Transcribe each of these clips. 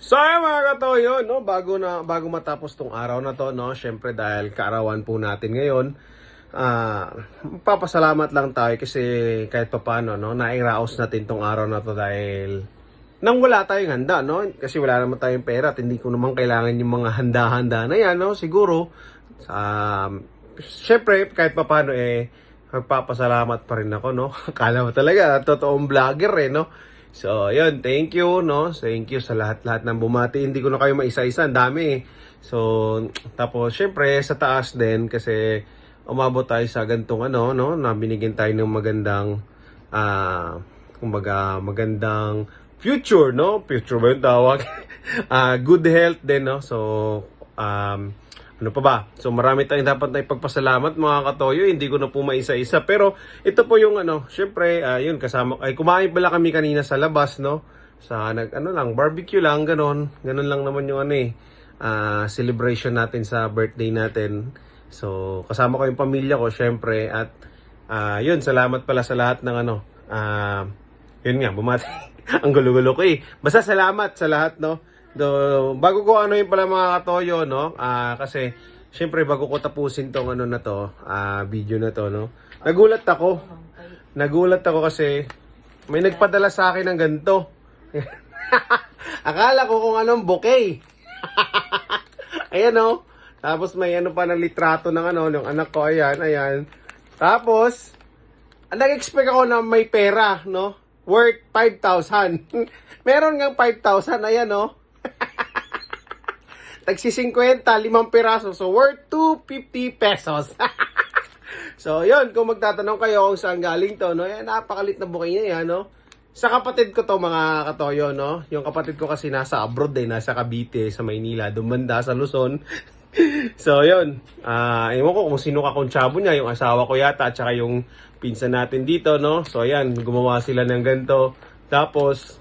So ayun mga katoyo, no, bago matapos tong araw na to, no, syempre dahil kaarawan po natin ngayon, papasalamat lang tayo kasi kahit papaano, no, nairaos natin tong araw na to dahil nang wala tayong handa, no, kasi wala naman tayong pera at hindi ko naman kailangan yung mga handa-handa na yan, no, siguro, syempre kahit papaano magpapasalamat pa rin ako, no, akala mo talaga, totoong vlogger no. So, yun, thank you, no? Thank you sa lahat-lahat ng bumati. Hindi ko na kayo maisa-isa, ang dami. So, tapos, syempre, sa taas din, kasi umabot tayo sa gantong no? Na binigyan tayo ng magandang, kumbaga, magandang future, no? Future ba yung tawag? Good health din, no? So, ano pa ba? So marami tayong dapat na ipagpasalamat mga katoyo. Hindi ko na po maisa-isa. Pero ito po yung syempre, yun kasama kumain pala kami kanina sa labas, no? Sa lang, barbecue lang, ganon. Ganon lang naman yung celebration natin sa birthday natin. So kasama ko yung pamilya ko, syempre, at yun, salamat pala sa lahat ng yun nga, bumati. Ang gulo-gulo ko Basta salamat sa lahat, no? Bago ko yung pala mga katoyo, no? Kasi syempre bago ko tapusin tong na to, video na to, no? Nagulat ako kasi may nagpadala sa akin ng ganito. Akala ko kung anong bouquet. Ayan, no? Tapos may pa na litrato ng ng anak ko, ayan. Tapos nag-expect ako na may pera, no? Worth 5,000. Meron ngang 5,000, ayan, no? Tagsi 50, 5 piraso. So, worth 250 pesos. So, yun. Kung magtatanong kayo kung saan galing to, no? Yan, napakalit na bouquet niya yan, no? Sa kapatid ko to, mga katoyo, no? Yung kapatid ko kasi nasa abroad nasa Cavite, sa Maynila, dumanda sa Luzon. So, yun. Ewan ko kung sino kakonsyabo niya, yung asawa ko yata, at saka yung pinsan natin dito, no? So, ayan, gumawa sila ng ganito. Tapos,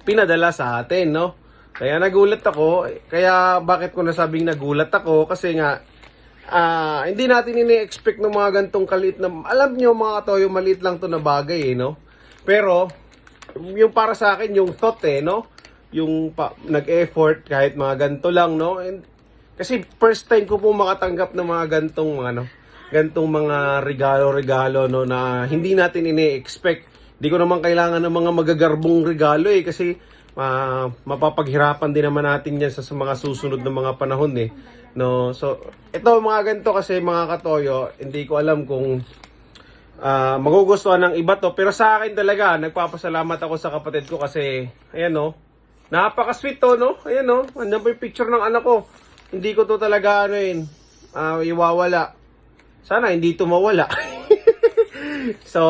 pinadala sa atin, no? Kaya nagulat ako. Kaya bakit ko nasabing nagulat ako? Kasi nga, hindi natin ini-expect ng mga gantong kaliit na, alam nyo mga katoyo, maliit lang to na bagay, no? Pero, yung para sa akin, yung thought, no? Yung nag-effort, kahit mga ganto lang, no? Kasi first time ko po makatanggap ng mga gantong mga regalo, no? Na hindi natin ini-expect. Hindi ko naman kailangan ng mga magagarbong regalo, kasi mapapaghirapan din naman natin yan sa mga susunod na mga panahon no. So ito mga ganito kasi mga katoyo, hindi ko alam kung magugustuhan ng iba to, pero sa akin talaga nagpapasalamat ako sa kapatid ko kasi ayan, no, napaka-sweet to, no. Ayan, no, andiyan pa yung picture ng anak ko. Hindi ko to talaga iwawala. Sana hindi to mawala. So,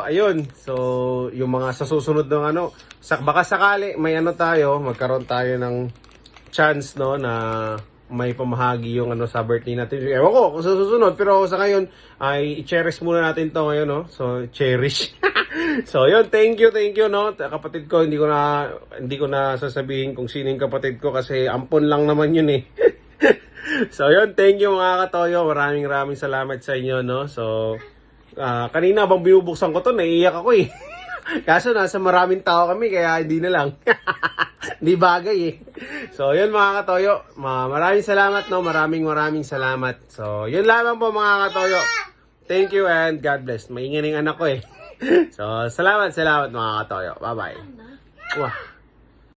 ayun. So, yung mga sa susunod ng baka sakali may magkaroon tayo ng chance, no, na may pamahagi yung sa birthday natin. Ewan ko kung sa susunod, pero sa ngayon ay i-cherish muna natin to ngayon, no. So, cherish. So, yun, thank you, no. Kapatid ko, hindi ko na sasabihin kung sino yung kapatid ko kasi ampon lang naman yun So, yun, thank you mga katoyo. Maraming salamat sa inyo, no. So, kanina bang binubuksan ko to, naiiyak ako Kaso nasa maraming tao kami, kaya hindi na lang. Hindi bagay So, yun mga katoyo. Maraming salamat, no. Maraming salamat. So, yun lamang po mga katoyo. Thank you and God bless. Maingay ng anak ko So, salamat mga katoyo. Bye-bye. Wah.